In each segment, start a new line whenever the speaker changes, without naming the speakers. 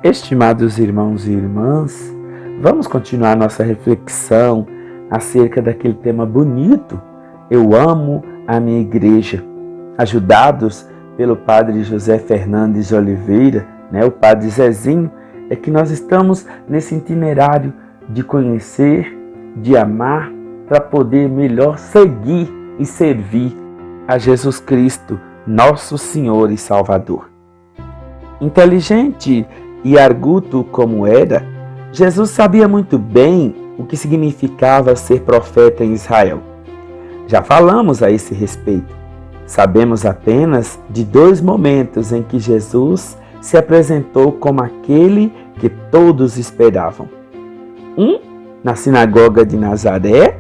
Estimados irmãos e irmãs, vamos continuar nossa reflexão acerca daquele tema bonito, Eu amo a minha igreja, ajudados pelo Padre José Fernandes de Oliveira, o Padre Zezinho, é que nós estamos nesse itinerário de conhecer, de amar, para poder melhor seguir e servir a Jesus Cristo, nosso Senhor e Salvador. Inteligente e arguto como era, Jesus sabia muito bem o que significava ser profeta em Israel. Já falamos a esse respeito. Sabemos apenas de 2 momentos em que Jesus se apresentou como aquele que todos esperavam. Um, na sinagoga de Nazaré,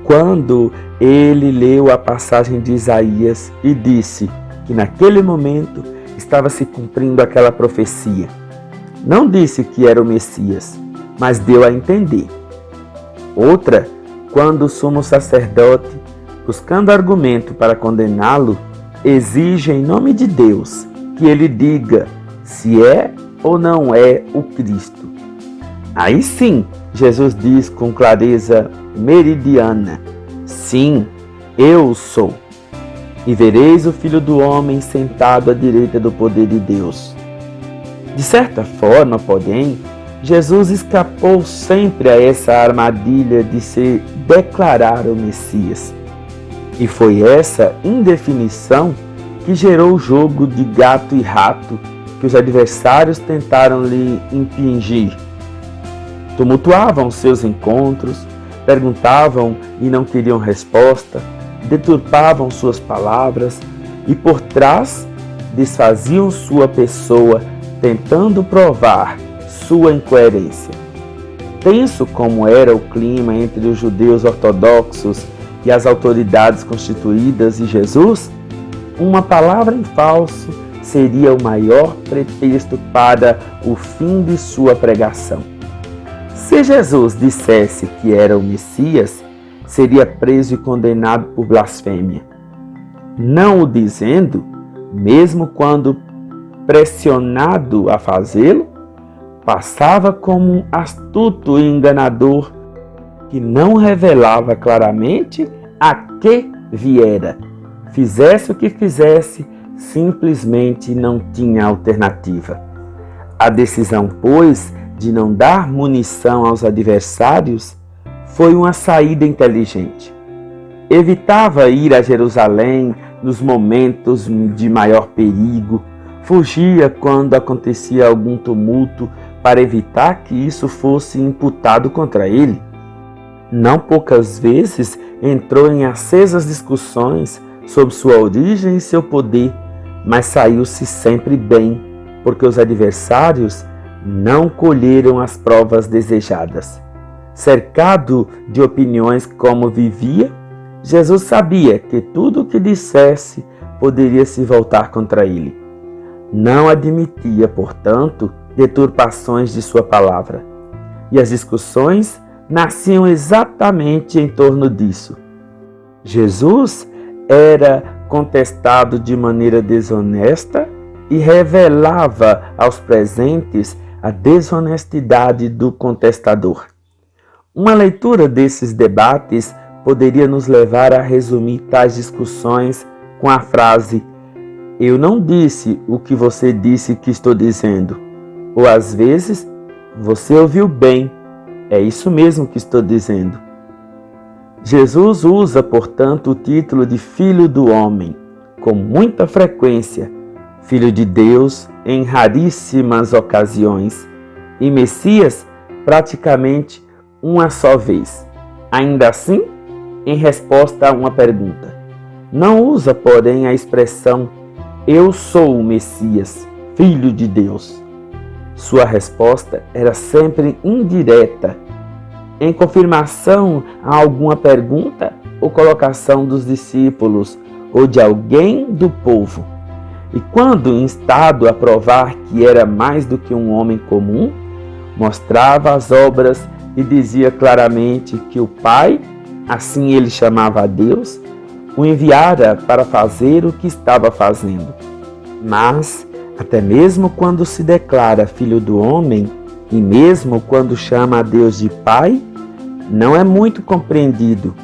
quando ele leu a passagem de Isaías e disse que naquele momento estava se cumprindo aquela profecia. Não disse que era o Messias, mas deu a entender. Outra, quando o sumo sacerdote, buscando argumento para condená-lo, exige em nome de Deus que ele diga se é ou não é o Cristo. Aí sim, Jesus diz com clareza meridiana: sim, eu sou. E vereis o Filho do Homem sentado à direita do poder de Deus. De certa forma, porém, Jesus escapou sempre a essa armadilha de se declarar o Messias. E foi essa indefinição que gerou o jogo de gato e rato que os adversários tentaram lhe impingir. Tumultuavam seus encontros, perguntavam e não queriam resposta, deturpavam suas palavras e por trás desfaziam sua pessoa, tentando provar sua incoerência. Tenso como era o clima entre os judeus ortodoxos e as autoridades constituídas e Jesus, uma palavra em falso seria o maior pretexto para o fim de sua pregação. Se Jesus dissesse que era o Messias, seria preso e condenado por blasfêmia. Não o dizendo, mesmo quando pressionado a fazê-lo, passava como um astuto e enganador que não revelava claramente a que viera. Fizesse o que fizesse, simplesmente não tinha alternativa. A decisão, pois, de não dar munição aos adversários foi uma saída inteligente. Evitava ir a Jerusalém nos momentos de maior perigo, fugia quando acontecia algum tumulto para evitar que isso fosse imputado contra ele. Não poucas vezes entrou em acesas discussões sobre sua origem e seu poder, mas saiu-se sempre bem, porque os adversários não colheram as provas desejadas. Cercado de opiniões como vivia, Jesus sabia que tudo o que dissesse poderia se voltar contra ele. Não admitia, portanto, deturpações de sua palavra. E as discussões nasciam exatamente em torno disso. Jesus era contestado de maneira desonesta e revelava aos presentes a desonestidade do contestador. Uma leitura desses debates poderia nos levar a resumir tais discussões com a frase: eu não disse o que você disse que estou dizendo. Ou às vezes, você ouviu bem, é isso mesmo que estou dizendo. Jesus usa, portanto, o título de Filho do Homem com muita frequência, Filho de Deus em raríssimas ocasiões e Messias praticamente uma só vez. Ainda assim, em resposta a uma pergunta. Não usa, porém, a expressão eu sou o Messias, Filho de Deus. Sua resposta era sempre indireta, em confirmação a alguma pergunta ou colocação dos discípulos ou de alguém do povo. E quando instado a provar que era mais do que um homem comum, mostrava as obras e dizia claramente que o Pai, assim ele chamava a Deus, o enviara para fazer o que estava fazendo. Mas Até mesmo quando se declara filho do homem, e mesmo quando chama a Deus de Pai, não é muito compreendido.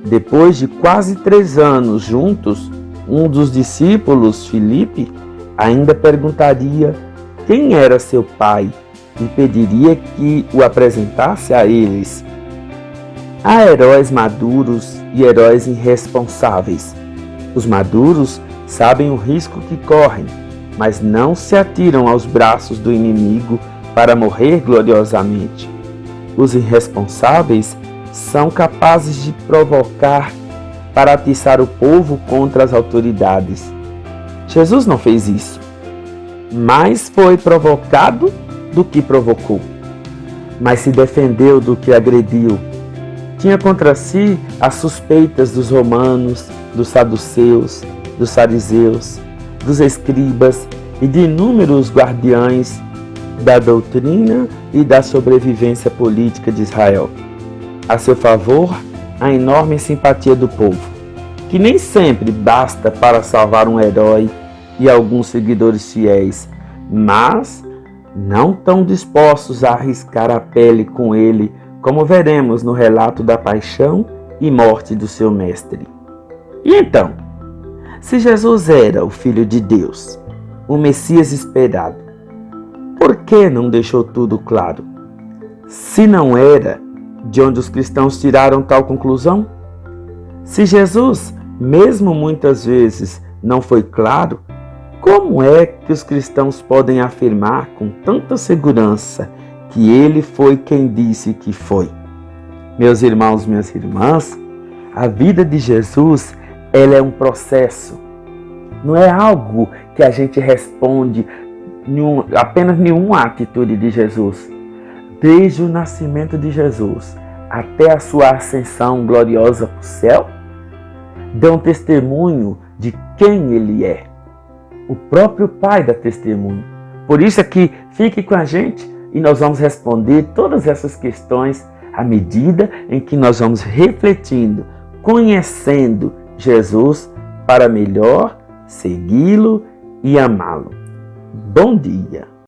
Depois de quase 3 anos juntos, um dos discípulos, Filipe, ainda perguntaria quem era seu pai e pediria que o apresentasse a eles. Há heróis maduros e heróis irresponsáveis. Os maduros sabem o risco que correm, mas não se atiram aos braços do inimigo para morrer gloriosamente. Os irresponsáveis são capazes de provocar para atiçar o povo contra as autoridades. Jesus não fez isso, mas foi provocado do que provocou, mas se defendeu do que agrediu. Tinha contra si as suspeitas dos romanos, dos saduceus, dos fariseus, dos escribas e de inúmeros guardiães da doutrina e da sobrevivência política de Israel. A seu favor, a enorme simpatia do povo, que nem sempre basta para salvar um herói e alguns seguidores fiéis, mas não tão dispostos a arriscar a pele com ele, como veremos no relato da paixão e morte do seu mestre. E então, se Jesus era o Filho de Deus, o Messias esperado, por que não deixou tudo claro? Se não era, de onde os cristãos tiraram tal conclusão? Se Jesus, mesmo muitas vezes, não foi claro, como é que os cristãos podem afirmar com tanta segurança que ele foi quem disse que foi? Meus irmãos, minhas irmãs, a vida de Jesus, ela é um processo. Não é algo que a gente responde apenas em uma atitude de Jesus. Desde o nascimento de Jesus até a sua ascensão gloriosa para o céu, dão testemunho de quem ele é. O próprio Pai dá testemunho. Por isso é que fique com a gente e nós vamos responder todas essas questões à medida em que nós vamos refletindo, conhecendo Jesus para melhor segui-lo e amá-lo. Bom dia!